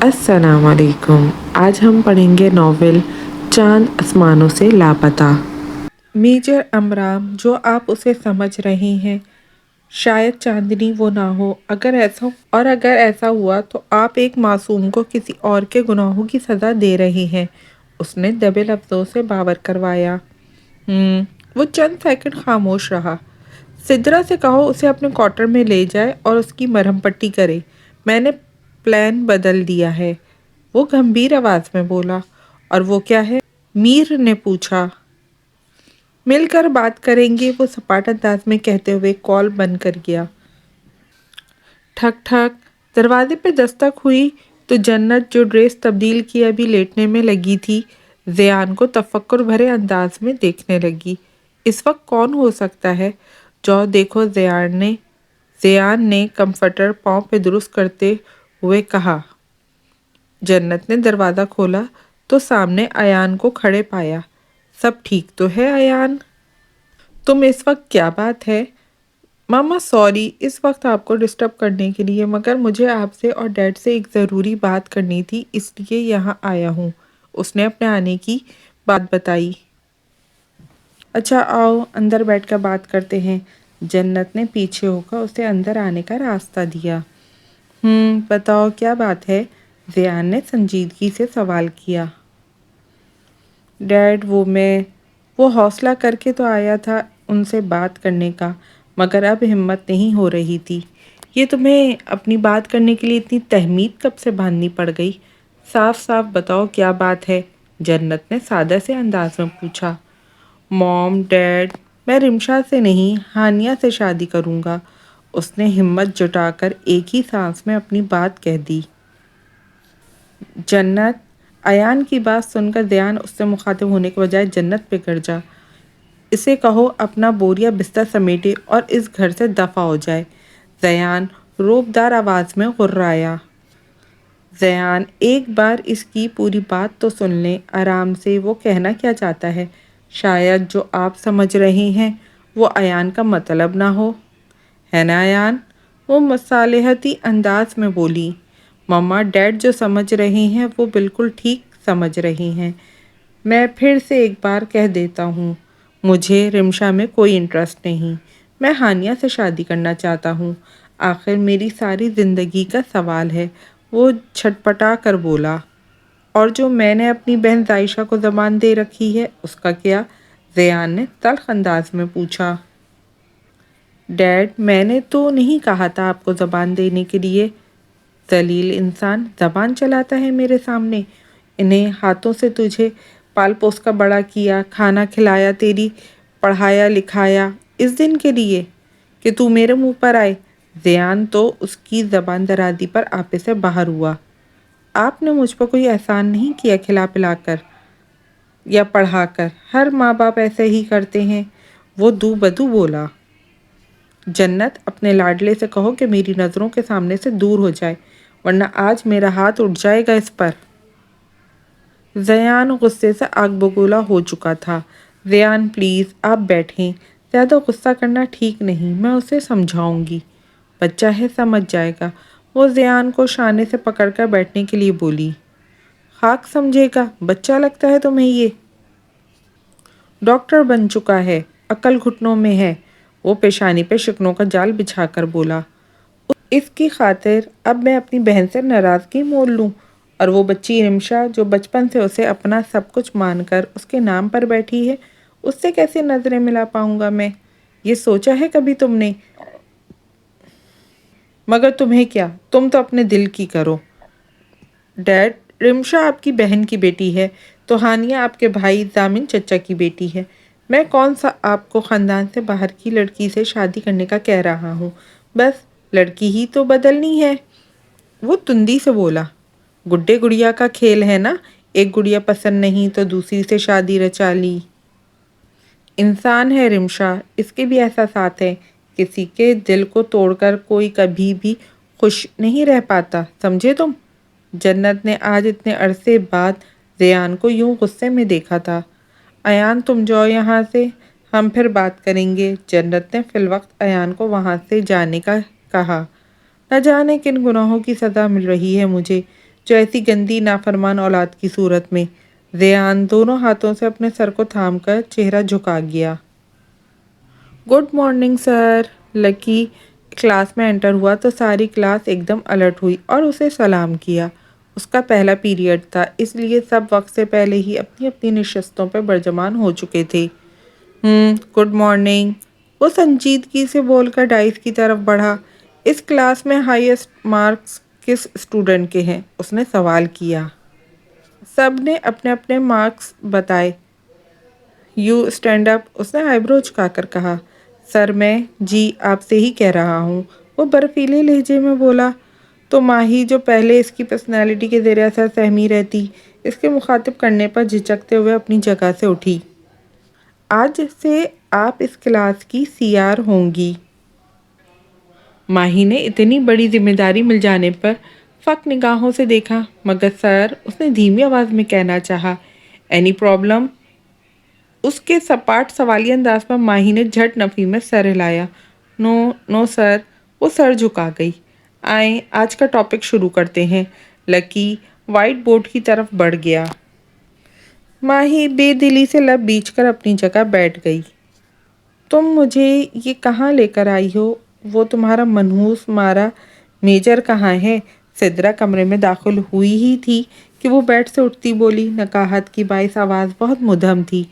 السلام علیکم۔ آج ہم پڑھیں گے ناول چاند آسمانوں سے لاپتہ۔ میجر امرام جو آپ اسے سمجھ رہے ہیں شاید چاندنی وہ نہ ہو، اگر ایسا ہوا تو آپ ایک معصوم کو کسی اور کے گناہوں کی سزا دے رہے ہیں، اس نے دبے لفظوں سے باور کروایا۔ وہ چند سیکنڈ خاموش رہا۔ سدرا سے کہو اسے اپنے کوارٹر میں لے جائے اور اس کی مرہم پٹی کرے، میں نے پلان بدل دیا ہے، وہ گمبھیر آواز میں بولا۔ اور وہ کیا ہے؟ میر نے پوچھا۔ مل کر بات کریں گے، وہ سپاٹ انداز میں کہتے ہوئے کال بند کر گیا۔ ٹھک ٹھک، دروازے پہ دستک ہوئی تو جنت جو ڈریس تبدیل کیے ابھی لیٹنے میں لگی تھی، زیان کو تفکر بھرے انداز میں دیکھنے لگی۔ اس وقت کون ہو سکتا ہے؟ جو دیکھو، زیان نے کمفرٹر پاؤں پہ درست کرتے ہوئے کہا۔ جنت نے دروازہ کھولا تو سامنے ایان کو کھڑے پایا۔ سب ٹھیک تو ہے ایان؟ تم اس وقت کیا بات ہے؟ ماما سوری اس وقت آپ کو ڈسٹرب کرنے کے لیے، مگر مجھے آپ سے اور ڈیڈ سے ایک ضروری بات کرنی تھی، اس لیے یہاں آیا ہوں۔ اس نے اپنے آنے کی بات بتائی۔ اچھا آؤ اندر بیٹھ کر بات کرتے ہیں۔ جنت نے پیچھے ہو کر اسے اندر آنے کا راستہ دیا۔ بتاؤ کیا بات ہے؟ زیان نے سنجیدگی سے سوال کیا۔ ڈیڈ وہ حوصلہ کر کے تو آیا تھا ان سے بات کرنے کا، مگر اب ہمت نہیں ہو رہی تھی۔ یہ تمہیں اپنی بات کرنے کے لیے اتنی تہمید کب سے باندھنی پڑ گئی؟ صاف صاف بتاؤ کیا بات ہے؟ جنت نے سادہ سے انداز میں پوچھا۔ موم، ڈیڈ، میں رمشا سے نہیں ہانیہ سے شادی کروں گا، اس نے ہمت جٹا کر ایک ہی سانس میں اپنی بات کہہ دی۔ جنت، ایان کی بات سن کر زیان اس سے مخاطب ہونے کے بجائے جنت پہ گرجا۔ اسے کہو اپنا بوریا بستر سمیٹے اور اس گھر سے دفع ہو جائے۔ زیان روبدار آواز میں غرایا۔ زیان ایک بار اس کی پوری بات تو سن لیں آرام سے، وہ کہنا کیا چاہتا ہے، شاید جو آپ سمجھ رہے ہیں وہ ایان کا مطلب نہ ہو، ہے نا ایان؟ وہ مصالحتی انداز میں بولی۔ مما، ڈیڈ جو سمجھ رہے ہیں وہ بالکل ٹھیک سمجھ رہے ہیں۔ میں پھر سے ایک بار کہہ دیتا ہوں، مجھے رمشا میں کوئی انٹرسٹ نہیں، میں ہانیہ سے شادی کرنا چاہتا ہوں، آخر میری ساری زندگی کا سوال ہے، وہ چھٹپٹا کر بولا۔ اور جو میں نے اپنی بہن زائشہ کو زبان دے رکھی ہے اس کا کیا؟ زیان نے تلخ انداز میں پوچھا۔ ڈیڈ، میں نے تو نہیں کہا تھا آپ کو زبان دینے کے لیے، ذلیل انسان زبان چلاتا ہے میرے سامنے، انہیں ہاتھوں سے تجھے پال پوس کا بڑا کیا، کھانا کھلایا، تیری پڑھایا لکھایا، اس دن کے لیے کہ تو میرے منہ پر آئے۔ زیان تو اس کی زبان درازی پر آپے سے باہر ہوا۔ آپ نے مجھ پر کوئی احسان نہیں کیا کھلا پلا کر یا پڑھا کر، ہر ماں باپ ایسے ہی کرتے ہیں، وہ دو بدو بولا۔ جنت، اپنے لاڈلے سے کہو کہ میری نظروں کے سامنے سے دور ہو جائے، ورنہ آج میرا ہاتھ اٹھ جائے گا اس پر۔ زیان غصے سے آگ بگولا ہو چکا تھا۔ زیان پلیز آپ بیٹھیں، زیادہ غصہ کرنا ٹھیک نہیں، میں اسے سمجھاؤں گی، بچہ ہے سمجھ جائے گا۔ وہ زیان کو شانے سے پکڑ کر بیٹھنے کے لیے بولی۔ خاک سمجھے گا، بچہ لگتا ہے تمہیں یہ؟ ڈاکٹر بن چکا ہے، عقل گھٹنوں میں ہے، وہ پیشانی پہ شکنوں کا جال بچھا کر بولا۔ اس کی خاطر اب میں اپنی بہن سے ناراضگی مول لوں، اور وہ بچی رمشا جو بچپن سے اسے اپنا سب کچھ مان کر اس کے نام پر بیٹھی ہے، اس سے کیسے نظریں ملا پاؤں گا میں؟ یہ سوچا ہے کبھی تم نے؟ مگر تمہیں کیا، تم تو اپنے دل کی کرو۔ ڈیڈ، رمشا آپ کی بہن کی بیٹی ہے تو ہانیہ آپ کے بھائی ضامن چچا کی بیٹی ہے، میں کون سا آپ کو خاندان سے باہر کی لڑکی سے شادی کرنے کا کہہ رہا ہوں، بس لڑکی ہی تو بدلنی ہے، وہ تندی سے بولا۔ گڈے گڑیا کا کھیل ہے نا، ایک گڑیا پسند نہیں تو دوسری سے شادی رچا لی۔ انسان ہے رمشا، اس کے بھی احساسات ہیں، کسی کے دل کو توڑ کر کوئی کبھی بھی خوش نہیں رہ پاتا، سمجھے تم؟ جنت نے آج اتنے عرصے بعد زیان کو یوں غصے میں دیکھا تھا۔ ایان تم جاؤ یہاں سے، ہم پھر بات کریں گے۔ جنت نے فی الوقت ایان کو وہاں سے جانے کا کہا۔ نہ جانے کن گناہوں کی سزا مل رہی ہے مجھے، جو ایسی گندی نافرمان اولاد کی صورت میں۔ ریان دونوں ہاتھوں سے اپنے سر کو تھام کر چہرہ جھکا گیا۔ Good morning sir. Lucky class میں انٹر ہوا تو ساری کلاس ایک دم الرٹ ہوئی اور اسے سلام کیا۔ اس کا پہلا پیریڈ تھا، اس لیے سب وقت سے پہلے ہی اپنی اپنی نشستوں پر برجمان ہو چکے تھے۔ گڈ مارننگ، وہ سنجیدگی سے بول کر ڈائس کی طرف بڑھا۔ اس کلاس میں ہائیسٹ مارکس کس اسٹوڈنٹ کے ہیں؟ اس نے سوال کیا۔ سب نے اپنے اپنے مارکس بتائے۔ یو اسٹینڈ اپ، اس نے آئی برو جھکا کر کہا۔ سر میں جی آپ سے ہی کہہ رہا ہوں، وہ برفیلے لہجے میں بولا۔ تو ماہی جو پہلے اس کی پرسنالٹی کے زیر اثر سہمی رہتی، اس کے مخاطب کرنے پر جھجکتے ہوئے اپنی جگہ سے اٹھی۔ آج سے آپ اس کلاس کی سی آر ہوں گی۔ ماہی نے اتنی بڑی ذمہ داری مل جانے پر فق نگاہوں سے دیکھا۔ مگر سر، اس نے دھیمی آواز میں کہنا چاہا۔ Any problem? اس کے سپاٹ سوالیہ انداز پر ماہی نے جھٹ نفی میں سر ہلایا۔ نو نو سر، وہ سر جھکا گئی۔ آئیں آج کا ٹاپک شروع کرتے ہیں۔ لکی وائٹ بورڈ کی طرف بڑھ گیا۔ ماہی بے دلی سے لب بیچ کر اپنی جگہ بیٹھ گئی۔ تم مجھے یہ کہاں لے کر آئی ہو؟ وہ تمہارا منحوس مارا میجر کہاں ہے؟ سدرا کمرے میں داخل ہوئی ہی تھی کہ وہ بیڈ سے اٹھتی بولی۔ نکاحت کی باعث آواز بہت مدھم تھی۔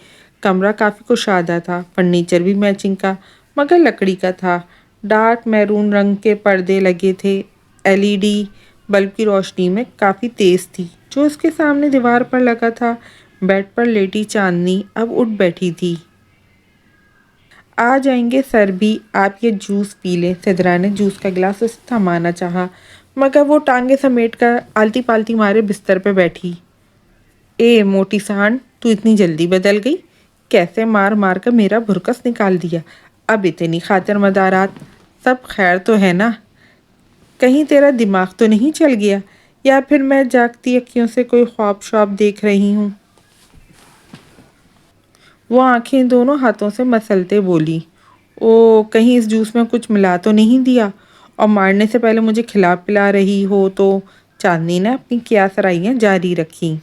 کمرہ کافی کشادہ تھا، فرنیچر بھی میچنگ کا مگر لکڑی کا تھا۔ ڈارک میرون رنگ کے پردے لگے تھے۔ LED بلب کی روشنی میں کافی تیز تھی جو اس کے سامنے دیوار پر لگا تھا۔ بیڈ پر لیٹی چاندنی اب اٹھ بیٹھی تھی۔ آ جائیں گے سر بھی، آپ یہ جوس پی لیں۔ سدرا نے جوس کا گلاس اسے تھمانا چاہا مگر وہ ٹانگیں سمیٹ کر آلتی پالتی مارے بستر پہ بیٹھی۔ اے موٹی سانڈ، تو اتنی جلدی بدل گئی؟ کیسے مار مار کر میرا بھرکس نکال دیا، اب اتنی خاطر مدارات۔ سب خیر تو ہے نا؟ کہیں تیرا دماغ تو نہیں چل گیا، یا پھر میں جاگتی اکھیوں سے کوئی خواب شواب دیکھ رہی ہوں؟ وہ آنکھیں دونوں ہاتھوں سے مسلتے بولی۔ او کہیں اس جوس میں کچھ ملا تو نہیں دیا، اور مارنے سے پہلے مجھے کھلا پلا رہی ہو تو؟ چاندنی نے اپنی قیاسرائیاں جاری رکھیں۔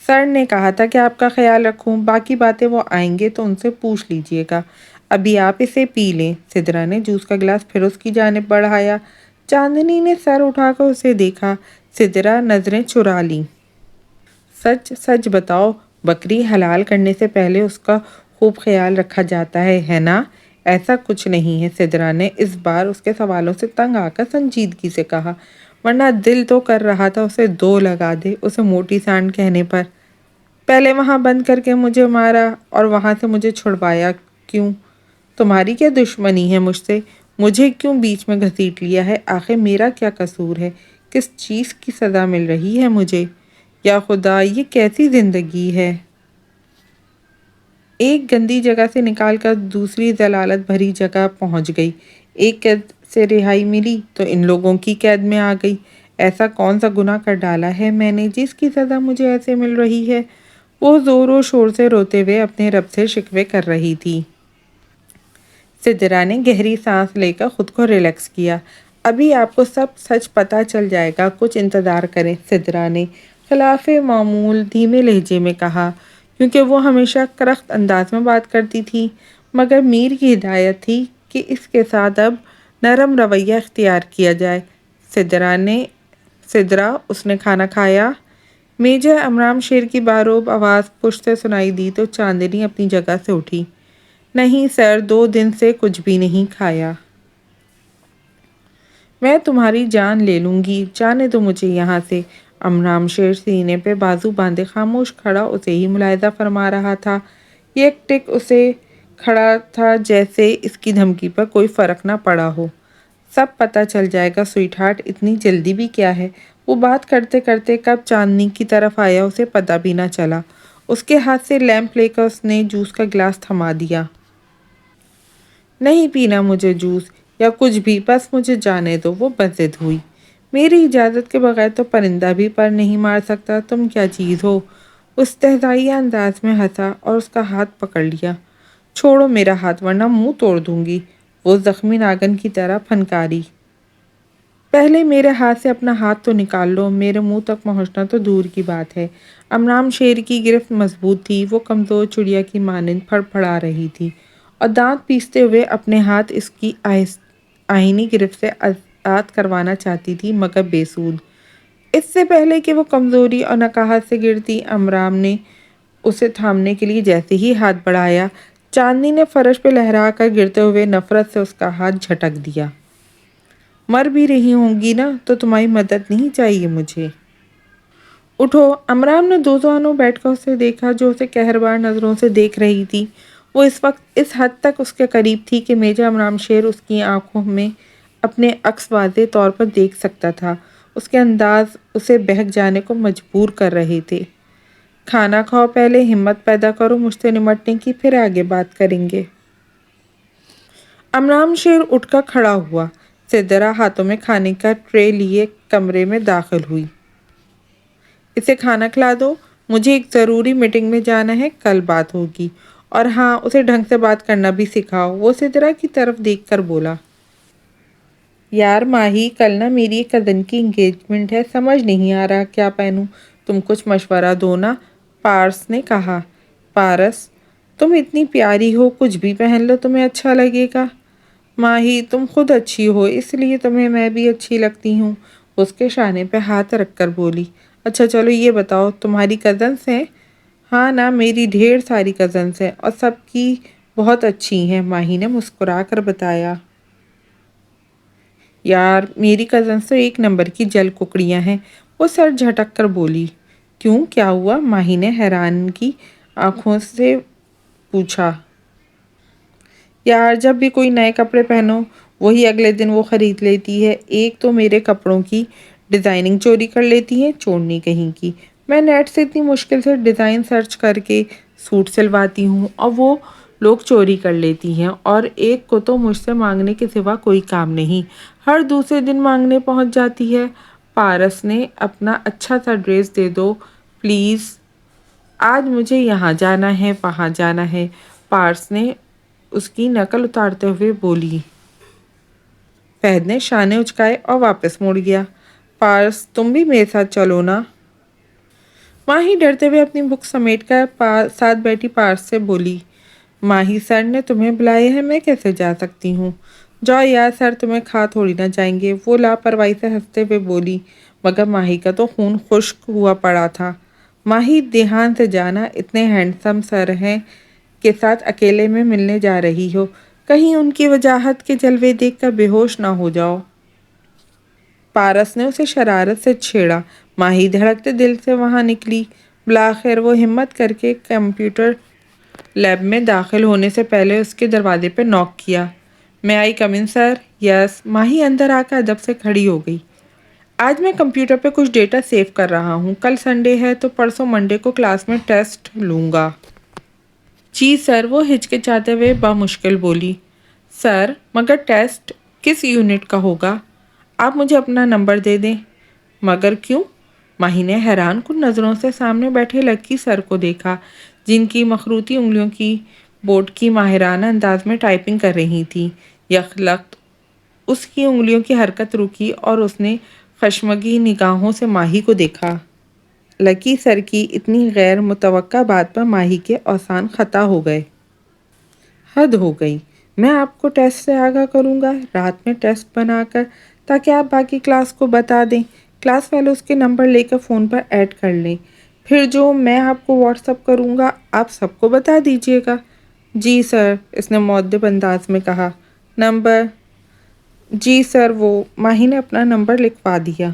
سر نے کہا تھا کہ آپ کا خیال رکھوں، باقی باتیں وہ آئیں گے تو ان سے پوچھ لیجئے گا، ابھی آپ اسے پی لیں۔ سدرا نے جوس کا گلاس پھر اس کی جانب بڑھایا۔ چاندنی نے سر اٹھا کر اسے دیکھا۔ سدرا نظریں چرا لیں۔ سچ سچ بتاؤ، بکری حلال کرنے سے پہلے اس کا خوب خیال رکھا جاتا ہے نا؟ ایسا کچھ نہیں ہے، سدرا نے اس بار اس کے سوالوں سے تنگ آ کر سنجیدگی سے کہا، ورنہ دل تو کر رہا تھا اسے دو لگا دے اسے موٹی سانڈ کہنے پر۔ پہلے وہاں بند کر کے مجھے مارا اور وہاں سے مجھے چھڑوایا کیوں؟ تمہاری کیا دشمنی ہے مجھ سے؟ مجھے کیوں بیچ میں گھسیٹ لیا ہے؟ آخر میرا کیا قصور ہے؟ کس چیز کی سزا مل رہی ہے مجھے؟ یا خدا، یہ کیسی زندگی ہے؟ ایک گندی جگہ سے نکال کر دوسری ضلالت بھری جگہ پہنچ گئی۔ ایک قید سے رہائی ملی تو ان لوگوں کی قید میں آ گئی۔ ایسا کون سا گناہ کر ڈالا ہے میں نے جس کی سزا مجھے ایسے مل رہی ہے؟ وہ زور و شور سے روتے ہوئے اپنے رب سے شکوے کر رہی تھی۔ سدرا نے گہری سانس لے کر خود کو ریلیکس کیا۔ ابھی آپ کو سب سچ پتہ چل جائے گا، کچھ انتظار کریں۔ سدرا نے خلاف معمول دھیمے لہجے میں کہا، کیونکہ وہ ہمیشہ کرخت انداز میں بات کرتی تھی، مگر میر کی ہدایت تھی کہ اس کے ساتھ اب نرم رویہ اختیار کیا جائے۔ سدرا، اس نے کھانا کھایا؟ میجر امرام شیر کی باروب آواز پشت سے سنائی دی تو چاندنی اپنی جگہ سے اٹھی۔ نہیں سر، 2 دن سے کچھ بھی نہیں کھایا۔ میں تمہاری جان لے لوں گی، جانے دو مجھے یہاں سے۔ امرام شیر سینے پہ بازو باندھے خاموش کھڑا اسے ہی ملاحظہ فرما رہا تھا۔ یہ ایک ٹک اسے کھڑا تھا جیسے اس کی دھمکی پر کوئی فرق نہ پڑا ہو۔ سب پتہ چل جائے گا سویٹ ہارٹ، اتنی جلدی بھی کیا ہے؟ وہ بات کرتے کرتے کب چاندنی کی طرف آیا اسے پتہ بھی نہ چلا۔ اس کے ہاتھ سے لیمپ لے کر اس نے جوس کا گلاس تھما دیا۔ نہیں پینا مجھے جوس یا کچھ بھی، بس مجھے جانے دو، وہ بضد ہوئی۔ میری اجازت کے بغیر تو پرندہ بھی پر نہیں مار سکتا، تم کیا چیز ہو؟ اس استہزائیہ انداز میں ہنسا اور اس کا ہاتھ پکڑ لیا۔ چھوڑو میرا ہاتھ ورنہ منہ توڑ دوں گی، وہ زخمی ناگن کی طرح پھنکاری۔ پہلے میرے ہاتھ سے اپنا ہاتھ تو نکال لو، میرے منہ تک پہنچنا تو دور کی بات ہے۔ امرام شیر کی گرفت مضبوط تھی، وہ کمزور چڑیا کی مانند پھڑ پھڑا رہی تھی اور دانت پیستے ہوئے اپنے ہاتھ اس کی آہنی گرفت سے آزاد کروانا چاہتی تھی، مگر بے سود۔ اس سے پہلے کہ وہ کمزوری اور نکاہت سے گرتی، امرام نے اسے تھامنے کے لیے جیسے ہی ہاتھ بڑھایا، چاندنی نے فرش پہ لہرا کر گرتے ہوئے نفرت سے اس کا ہاتھ جھٹک دیا۔ مر بھی رہی ہوں گی نا تو تمہاری مدد نہیں چاہیے مجھے۔ اٹھو۔ امرام نے دوزانوں بیٹھ کر اسے دیکھا جو اسے قہربار نظروں سے دیکھ رہی تھی۔ وہ اس وقت اس حد تک اس کے قریب تھی کہ میجر امرام شیر اس کی آنکھوں میں اپنے عکس واضح طور پر دیکھ سکتا تھا۔ اس کے انداز اسے بہک جانے کو مجبور کر رہے تھے۔ کھانا کھاؤ، پہلے ہمت پیدا کرو مجھ سے نمٹنے کی، پھر آگے بات کریں گے۔ امرام شیر اٹھ کر کھڑا ہوا۔ سدرا ہاتھوں میں کھانے کا ٹرے لیے کمرے میں داخل ہوئی۔ اسے کھانا کھلا دو، مجھے ایک ضروری میٹنگ میں جانا ہے، کل بات ہوگی۔ اور ہاں، اسے ڈھنگ سے بات کرنا بھی سکھاؤ۔ وہ سدرا کی طرف دیکھ کر بولا۔ یار ماہی، کل نا میری ایک کزن کی انگیجمنٹ ہے، سمجھ نہیں آ رہا کیا پہنوں، تم کچھ مشورہ دو نا، پارس نے کہا۔ پارس، تم اتنی پیاری ہو، کچھ بھی پہن لو تمہیں اچھا لگے گا۔ ماہی، تم خود اچھی ہو، اس لیے تمہیں میں بھی اچھی لگتی ہوں، اس کے شانے پہ ہاتھ رکھ کر بولی۔ اچھا چلو یہ بتاؤ، تمہاری کزنس ہیں؟ ہاں نا، میری ڈھیر ساری کزنس ہیں اور سب کی بہت اچھی ہیں، ماہی نے مسکرا کر بتایا۔ یار میری کزنس تو ایک نمبر کی جل ککڑیاں ہیں، وہ سر جھٹک کر بولی۔ کیوں، کیا ہوا؟ ماہی نے حیران کی آنکھوں سے پوچھا۔ یار جب بھی کوئی نئے کپڑے پہنو، وہی اگلے دن وہ خرید لیتی ہے۔ ایک تو میرے کپڑوں کی ڈیزائننگ چوری کر لیتی ہے، چوڑنی کہیں کی۔ میں نیٹ سے اتنی مشکل سے ڈیزائن سرچ کر کے سوٹ سلواتی ہوں اور وہ لوگ چوری کر لیتی ہیں، اور ایک کو تو مجھ سے مانگنے کے سوا کوئی کام نہیں، ہر دوسرے دن مانگنے پہنچ جاتی ہے۔ پارس نے اپنا اچھا سا ڈریس دے دو پلیز، آج مجھے یہاں جانا ہے، وہاں جانا ہے، پارس نے اس کی نقل اتارتے ہوئے بولی۔ فہد نے شانے اچکائے اور واپس مڑ گیا۔ پارس، تم بھی میرے ساتھ چلو نا۔ ماہی ڈرتے ہوئے اپنی بک سمیٹ کر ساتھ بیٹھی پارس سے بولی۔ ماہی، سر نے تمہیں بلایا ہے، میں کیسے جا سکتی ہوں؟ جاؤ یار، سر تمہیں کھا تھوڑی نہ جائیں گے، وہ لاپرواہی سے ہنستے ہوئے بولی، مگر ماہی کا تو خون خشک ہوا پڑا تھا۔ ماہی، دھیان سے جانا، اتنے ہینڈسم سر ہیں کے ساتھ اکیلے میں ملنے جا رہی ہو، کہیں ان کی وجاہت کے جلوے دیکھ کر بے ہوش نہ ہو جاؤ۔ پارس نے اسے شرارت سے چھیڑا۔ ماہی دھڑکتے دل سے وہاں نکلی۔ بالآخر وہ ہمت کر کے کمپیوٹر لیب میں داخل ہونے سے پہلے اس کے دروازے پہ ناک کیا۔ میں آئی کم ان سر؟ یس۔ ماہی اندر آ کر ادب سے کھڑی ہو گئی۔ آج میں کمپیوٹر پہ کچھ ڈیٹا سیو کر رہا ہوں، کل سنڈے ہے تو پرسوں منڈے کو کلاس میں ٹیسٹ لوں گا۔ جی سر، وہ ہچکچاتے ہوئے بامشکل بولی۔ سر، مگر ٹیسٹ کس یونٹ کا ہوگا؟ آپ مجھے اپنا نمبر دے دیں۔ مگر کیوں؟ ماہی نے حیران کن نظروں سے سامنے بیٹھے لکی سر کو دیکھا، جن کی مخروطی انگلیوں کی بورڈ کی ماہرانہ انداز میں ٹائپنگ کر رہی تھی۔ یکلخت اس کی انگلیوں کی حرکت رکی اور اس نے خشمگی نگاہوں سے ماہی کو دیکھا۔ لکی سر کی اتنی غیر متوقع بات پر ماہی کے اوزان خطا ہو گئے۔ حد ہو گئی، میں آپ کو ٹیسٹ سے آگاہ کروں گا رات میں ٹیسٹ بنا کر، تاکہ آپ باقی کلاس کو بتا دیں، کلاس والے اس کے نمبر لے کر فون پر ایڈ کر لیں، پھر جو میں آپ کو واٹس اپ کروں گا آپ سب کو بتا دیجیے گا۔ جی سر، اس نے مؤدب انداز میں کہا۔ نمبر؟ جی سر، وہ ماہی نے اپنا نمبر لکھوا دیا۔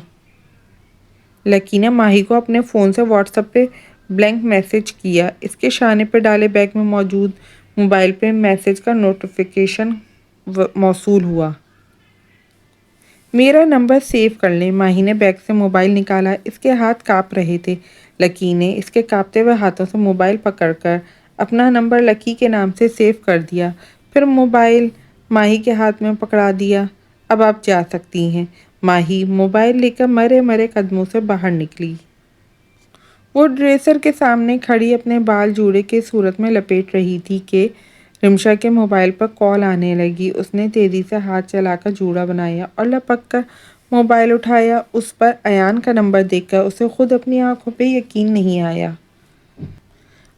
لکی نے ماہی کو اپنے فون سے واٹس ایپ پہ بلینک میسج کیا۔ اس کے شانے پہ ڈالے بیگ میں موجود موبائل پہ میسج کا نوٹیفیکیشن موصول ہوا۔ میرا نمبر سیو کر لیں۔ ماہی نے بیگ سے موبائل نکالا، اس کے ہاتھ کانپ رہے تھے۔ لکی نے اس کے کانپتے ہوئے ہاتھوں سے موبائل پکڑ کر اپنا نمبر لکی کے نام سے سیو کر دیا، پھر موبائل ماہی کے ہاتھ میں پکڑا دیا۔ اب آپ جا سکتی ہیں۔ ماہی موبائل لے کر مرے مرے قدموں سے باہر نکلی۔ وہ ڈریسر کے سامنے کھڑی اپنے بال جوڑے کے صورت میں لپیٹ رہی تھی کہ رمشا کے موبائل پر کال آنے لگی۔ اس نے تیزی سے ہاتھ چلا کر جوڑا بنایا اور لپک کر موبائل اٹھایا، اس پر ایان کا نمبر دیکھ کر اسے خود اپنی آنکھوں پہ یقین نہیں آیا۔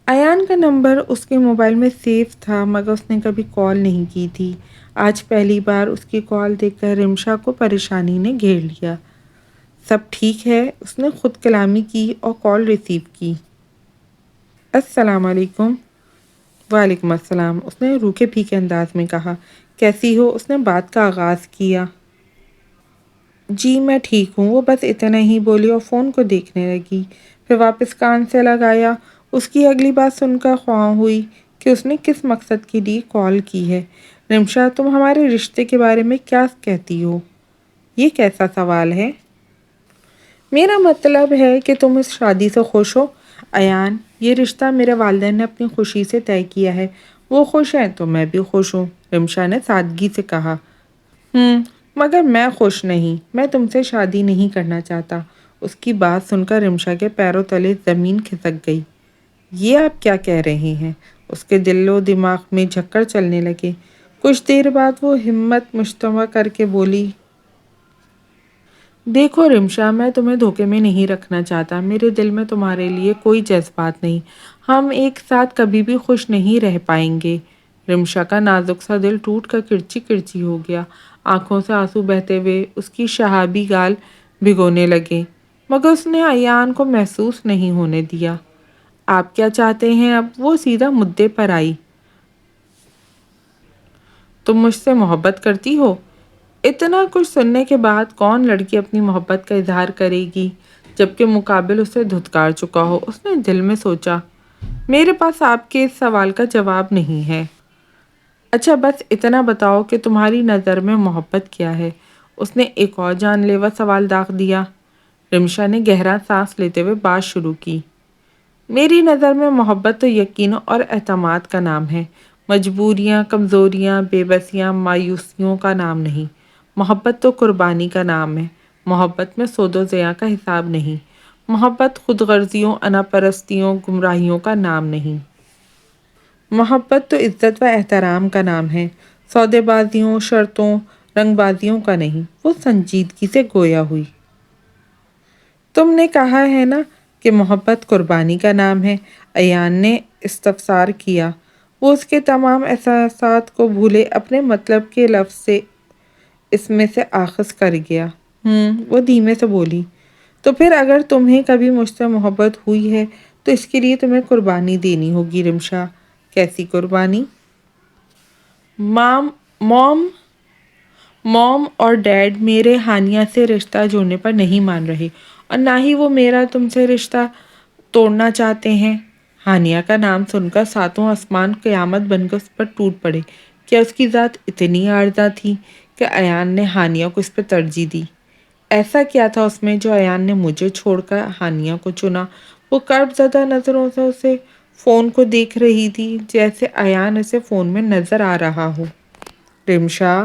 ایان کا نمبر اس کے موبائل میں سیو تھا مگر اس نے کبھی کال نہیں کی تھی۔ آج پہلی بار اس کی کال دیکھ کر رمشا کو پریشانی نے گھیر لیا۔ سب ٹھیک ہے؟ اس نے خود کلامی کی اور کال ریسیو کی۔ السلام علیکم۔ وعلیکم السلام، اس نے روکھے پھیکے انداز میں کہا۔ کیسی ہو؟ اس نے بات کا آغاز کیا۔ جی میں ٹھیک ہوں، وہ بس اتنا ہی بولی اور فون کو دیکھنے لگی، پھر واپس کان سے لگایا۔ اس کی اگلی بات سن کر خواہ ہوئی کہ اس نے کس مقصد کے لیے کال کی ہے۔ رمشا، تم ہمارے رشتے کے بارے میں کیا کہتی ہو؟ یہ کیسا سوال ہے؟ میرا مطلب ہے کہ تم اس شادی سے خوش ہو؟ ایان، یہ رشتہ میرے والدین نے اپنی خوشی سے طے کیا ہے، وہ خوش ہیں تو میں بھی خوش ہوں، رمشا نے سادگی سے کہا۔ مگر میں خوش نہیں، میں تم سے شادی نہیں کرنا چاہتا۔ اس کی بات سن کر رمشا کے پیروں تلے زمین کھسک گئی۔ یہ آپ کیا کہہ رہے ہیں؟ اس کے دل و دماغ میں جھکڑ چلنے لگے۔ کچھ دیر بعد وہ ہمت مجتمع کر کے بولی، دیکھو رمشا، میں تمہیں دھوکے میں نہیں رکھنا چاہتا، میرے دل میں تمہارے لیے کوئی جذبات نہیں، ہم ایک ساتھ کبھی بھی خوش نہیں رہ پائیں گے۔ رمشا کا نازک سا دل ٹوٹ کر کرچی کرچی ہو گیا، آنکھوں سے آنسو بہتے ہوئے اس کی شہابی گال بھگونے لگے، مگر اس نے ایان کو محسوس نہیں ہونے دیا۔ آپ کیا چاہتے ہیں اب؟ وہ سیدھا مدعے پر آئی۔ تم مجھ سے محبت کرتی ہو؟ اتنا کچھ سننے کے بعد کون لڑکی اپنی محبت کا اظہار کرے گی جبکہ مقابل اسے دھتکار چکا ہو؟ اس نے دل میں سوچا، میرے پاس آپ کے اس سوال کا جواب نہیں ہے۔ اچھا بس اتنا بتاؤ کہ تمہاری نظر میں محبت کیا ہے؟ اس نے ایک اور جان لیوا سوال داغ دیا۔ رمشا نے گہرا سانس لیتے ہوئے بات شروع کی۔ میری نظر میں محبت تو یقین اور اعتماد کا نام ہے، مجبوریاں، کمزوریاں، بے بسیاں، مایوسیوں کا نام نہیں۔ محبت تو قربانی کا نام ہے، محبت میں سود و ضیاع کا حساب نہیں، محبت خود غرضیوں، انا پرستیوں، گمراہیوں کا نام نہیں۔ محبت تو عزت و احترام کا نام ہے، سودے بازیوں، شرطوں، رنگ بازیوں کا نہیں۔ وہ سنجیدگی سے گویا ہوئی۔ تم نے کہا ہے نا کہ محبت قربانی کا نام ہے، ایان نے استفسار کیا۔ وہ اس کے تمام احساسات کو بھولے اپنے مطلب کے لفظ سے اس میں سے آخذ کر گیا۔ وہ دھیمے سے بولی، تو پھر اگر تمہیں کبھی مجھ سے محبت ہوئی ہے تو اس کے لیے تمہیں قربانی دینی ہوگی رمشا۔ کیسی قربانی؟ موم اور ڈیڈ میرے ہانیہ سے رشتہ جوڑنے پر نہیں مان رہے اور نہ ہی وہ میرا تم سے رشتہ توڑنا چاہتے ہیں۔ ہانیہ کا نام سن کر ساتوں آسمان قیامت بن کر اس پر ٹوٹ پڑے۔ کیا اس کی ذات اتنی عارضہ تھی کہ ایان نے ہانیہ کو اس پہ ترجیح دی؟ ایسا کیا تھا اس میں جو ایان نے مجھے چھوڑ کر ہانیہ کو چنا؟ وہ کرب زدہ نظروں سے اسے فون کو دیکھ رہی تھی جیسے ایان اسے فون میں نظر آ رہا ہو۔ رمشا،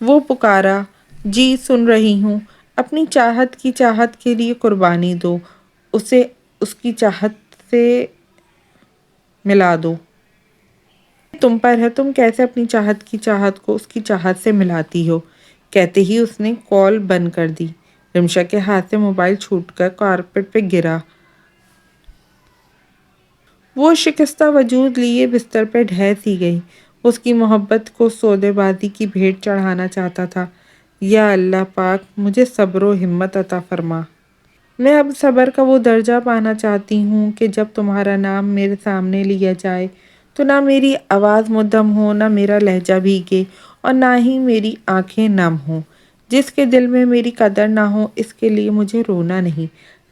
وہ پکارا۔ جی سن رہی ہوں۔ اپنی چاہت کی چاہت کے لیے قربانی دو، اسے اس کی چاہت سے ملا دو۔ تم پر ہے تم کیسے اپنی چاہت کی چاہت کو اس کی چاہت سے ملاتی ہو۔ کہتے ہی اس نے کال بند کر دی۔ رمشا کے ہاتھ سے موبائل چھوٹ کر کارپیٹ پہ گرا۔ وہ شکستہ وجود لیے بستر پہ ڈھہ سی گئی۔ اس کی محبت کو سودے بازی کی بھیٹ چڑھانا چاہتا تھا۔ یا اللہ پاک، مجھے صبر و ہمت عطا فرما۔ میں اب صبر کا وہ درجہ پانا چاہتی ہوں کہ جب تمہارا نام میرے سامنے لیا جائے تو نہ میری آواز مدھم ہو، نہ میرا لہجہ بھیگے اور نہ ہی میری آنکھیں نم ہوں۔ جس کے دل میں میری قدر نہ ہو اس کے لیے مجھے رونا نہیں۔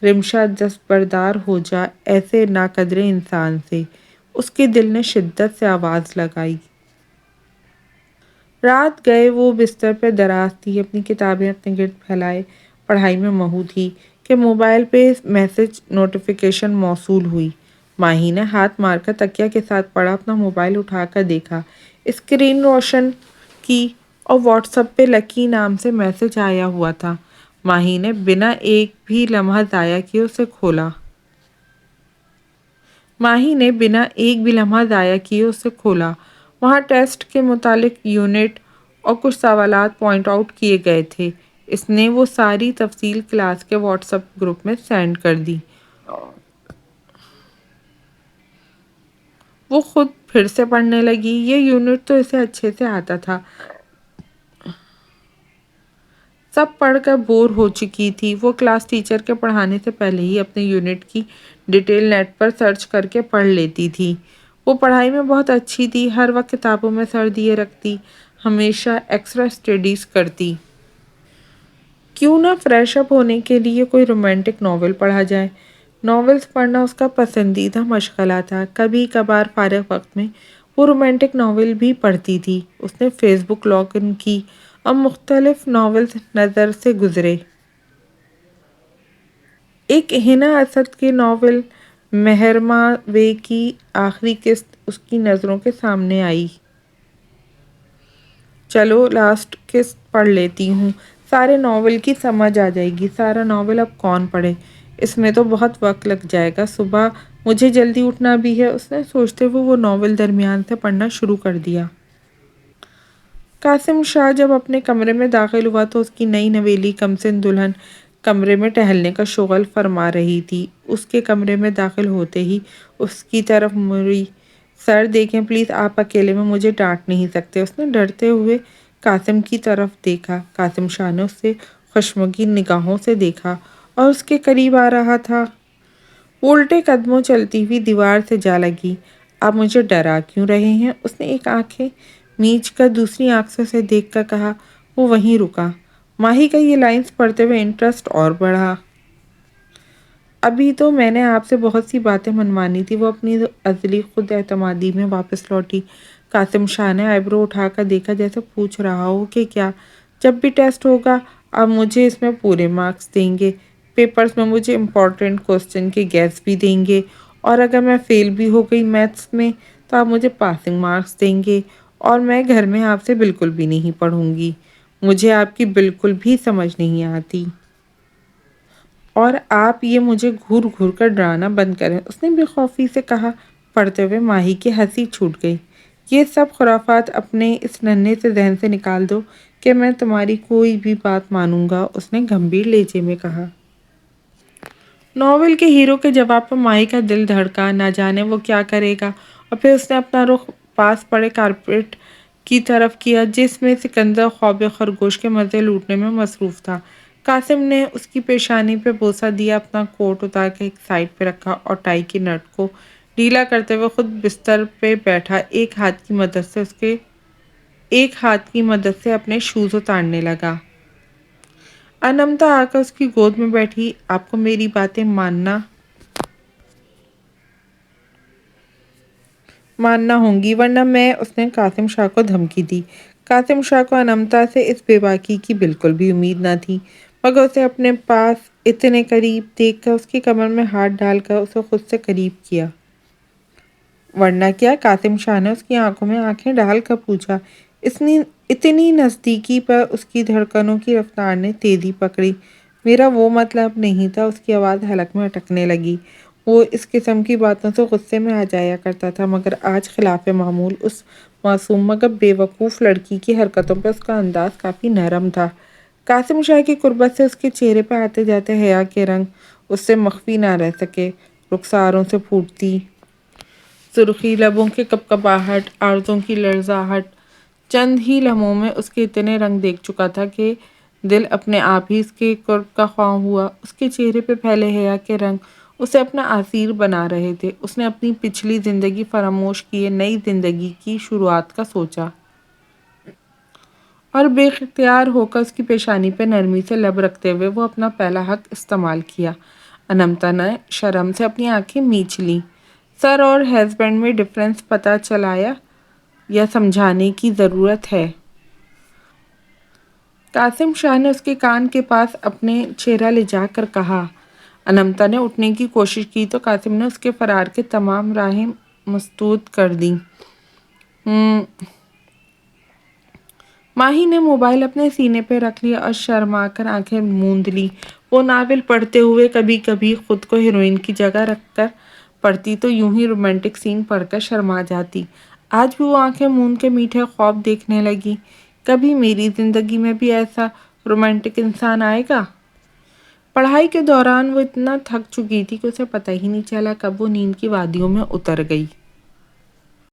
رمشا دستبردار ہو جا ایسے ناقدرے انسان سے، اس کے دل نے شدت سے آواز لگائی۔ رات گئے وہ بستر پہ دراز تھی، اپنی کتابیں اپنے گرد پھیلائے پڑھائی میں مہو تھی کہ موبائل پہ میسج نوٹیفیکیشن موصول ہوئی۔ ماہی نے ہاتھ مار کر تکیہ کے ساتھ پڑا، اپنا موبائل اٹھا کر دیکھا، اسکرین روشن کی اور واٹس ایپ پہ لکی نام سے میسج آیا ہوا تھا۔ ماہی نے بنا ایک بھی لمحہ ضائع کیے اسے کھولا۔ وہاں ٹیسٹ کے متعلق یونٹ اور کچھ سوالات پوائنٹ آؤٹ کیے گئے تھے۔ اس نے وہ ساری تفصیل کلاس کے واٹس ایپ گروپ میں سینڈ کر دی۔ وہ خود پھر سے پڑھنے لگی۔ یہ یونٹ تو اسے اچھے سے آتا تھا، سب پڑھ کر بور ہو چکی تھی۔ وہ کلاس ٹیچر کے پڑھانے سے پہلے ہی اپنے یونٹ کی ڈیٹیل نیٹ پر سرچ کر کے پڑھ لیتی تھی۔ وہ پڑھائی میں بہت اچھی تھی، ہر وقت کتابوں میں سر دیے رکھتی، ہمیشہ ایکسٹرا اسٹڈیز کرتی۔ کیوں نہ فریش اپ ہونے کے لیے کوئی رومانٹک ناول پڑھا جائے۔ ناولز پڑھنا اس کا پسندیدہ مشغلہ تھا۔ کبھی کبھار فارغ وقت میں وہ رومانٹک ناول بھی پڑھتی تھی۔ اس نے فیس بک لاگ ان کی اور مختلف ناولز نظر سے گزرے۔ ایک ہنا اسد کے ناول مہرما وے کی آخری قسط اس کی نظروں کے سامنے آئی۔ چلو لاسٹ قسط پڑھ لیتی ہوں، سارے ناول کی سمجھ آ جائے گی۔ سارا ناول اب کون پڑھے، اس میں تو بہت وقت لگ جائے گا، صبح مجھے جلدی اٹھنا بھی ہے۔ اس نے سوچتے ہوئے وہ ناول درمیان سے پڑھنا شروع کر دیا۔ قاسم شاہ جب اپنے کمرے میں داخل ہوا تو اس کی نئی نویلی کمسن دلہن کمرے میں ٹہلنے کا شغل فرما رہی تھی۔ اس کے کمرے میں داخل ہوتے ہی اس کی طرف مڑی۔ سر دیکھیں پلیز، آپ اکیلے میں مجھے ڈانٹ نہیں سکتے۔ اس نے ڈرتے ہوئے قاسم کی طرف دیکھا۔ قاسم شاہ نے اسے خشمگین نگاہوں سے دیکھا اور اس کے قریب آ رہا تھا۔ وہ الٹے قدموں چلتی ہوئی دیوار سے جا لگی۔ آپ مجھے ڈرا کیوں رہے ہیں؟ اس نے ایک آنکھیں میچ کر دوسری آنکھوں سے دیکھ کر کہا۔ وہ وہیں رکا۔ ماہی کا یہ لائنز پڑھتے ہوئے انٹرسٹ اور بڑھا۔ ابھی تو میں نے آپ سے بہت سی باتیں منوانی تھی۔ وہ اپنی ازلی خود اعتمادی میں واپس لوٹی۔ قاسم شاہ نے آئی برو اٹھا کر دیکھا جیسے پوچھ رہا ہو کہ کیا؟ جب بھی ٹیسٹ ہوگا آپ مجھے اس میں پورے مارکس دیں گے، پیپرز میں مجھے امپورٹنٹ کوسچن کے گیس بھی دیں گے، اور اگر میں فیل بھی ہو گئی میتھس میں تو آپ مجھے پاسنگ مارکس دیں گے، اور میں گھر میں آپ سے بالکل بھی نہیں پڑھوں گی، مجھے آپ کی بالکل بھی سمجھ نہیں آتی، اور آپ یہ مجھے گھور گھور کر ڈرانا بند کریں۔ اس نے بے خوفی سے کہا۔ پڑھتے ہوئے ماہی کی ہنسی چھوٹ گئی۔ یہ سب خرافات اپنے اس ننھے سے ذہن سے نکال دو کہ میں تمہاری کوئی بھی بات مانوں گا، اس نے گمبھیر لہجے میں کہا۔ ناول کے ہیرو کے جواب پر ماہی کا دل دھڑکا، نہ جانے وہ کیا کرے گا، اور پھر اس نے اپنا رخ پاس پڑے کارپیٹ کی طرف کیا جس میں سکندر خواب خرگوش کے مزے لوٹنے میں مصروف تھا۔ قاسم نے اس کی پیشانی پہ بوسہ دیا، اپنا کوٹ اتار کے ایک سائڈ پہ رکھا اور ٹائی کی نٹ کو ڈھیلا کرتے ہوئے خود بستر پہ بیٹھا ایک ہاتھ کی مدد سے اپنے شوز اتارنے لگا۔ انمتا آ کر اس کی گود میں بیٹھی۔ آپ کو میری باتیں ماننا ہوں گی ورنہ میں، اس نے قاسم شاہ کو دھمکی دی۔ قاسم شاہ کو انمتا سے اس بے باکی کی بالکل بھی امید نہ تھی، مگر اسے اپنے پاس اتنے قریب دیکھ کر اس کی کمر میں ہاتھ ڈال کر اسے خود سے قریب کیا۔ ورنہ کیا؟ قاسم شاہ نے اس کی آنکھوں میں آنکھیں ڈال کر پوچھا۔ اتنی نزدیکی پر اس کی دھڑکنوں کی رفتار نے تیزی پکڑی۔ میرا وہ مطلب نہیں تھا۔ اس کی آواز حلق میں اٹکنے لگی۔ وہ اس قسم کی باتوں سے غصے میں آ جایا کرتا تھا، مگر آج خلاف معمول اس معصوم مگر بے وقوف لڑکی کی حرکتوں پہ اس کا انداز کافی نرم تھا۔ قاسم شاہ کی قربت سے اس کے چہرے پہ آتے جاتے حیا کے رنگ اس سے مخفی نہ رہ سکے۔ رخساروں سے پھوٹتی سرخی، لبوں کی کپکپاہٹ، آرزوں کی لرزاہٹ، چند ہی لمحوں میں اس کے اتنے رنگ دیکھ چکا تھا کہ دل اپنے آپ ہی اس کے قرب کا خواہاں ہوا۔ اس کے چہرے پہ پھیلے حیا کے رنگ اسے اپنا اسیر بنا رہے تھے۔ اس نے اپنی پچھلی زندگی فراموش کیے نئی زندگی کی شروعات کا سوچا، اور بے اختیار ہو کر اس کی پیشانی پہ نرمی سے لب رکھتے ہوئے وہ اپنا پہلا حق استعمال کیا۔ انمتا نے شرم سے اپنی آنکھیں میچ لیں۔ سر اور ہسبینڈ میں ڈفرینس پتہ چلایا یا سمجھانے کی ضرورت ہے؟ قاسم شاہ نے اس کے کان کے پاس اپنے چہرہ لے جا کر کہا۔ انمتا نے اٹھنے کی کوشش کی تو قاسم نے اس کے فرار کے تمام راہیں مسدود کر دیں۔ ماہی نے موبائل اپنے سینے پہ رکھ لیا اور شرما کر آنکھیں موند لیں۔ وہ ناول پڑھتے ہوئے کبھی کبھی خود کو ہیروئن کی جگہ رکھ کر پڑھتی تو یوں ہی رومانٹک سین پڑھ کر شرما جاتی۔ آج بھی وہ آنکھیں موند کے میٹھے خواب دیکھنے لگی۔ کبھی میری زندگی میں بھی ایسا رومانٹک انسان آئے گا۔ پڑھائی کے دوران وہ اتنا تھک چکی تھی کہ اسے پتہ ہی نہیں چلا کب وہ نیند کی وادیوں میں اتر گئی۔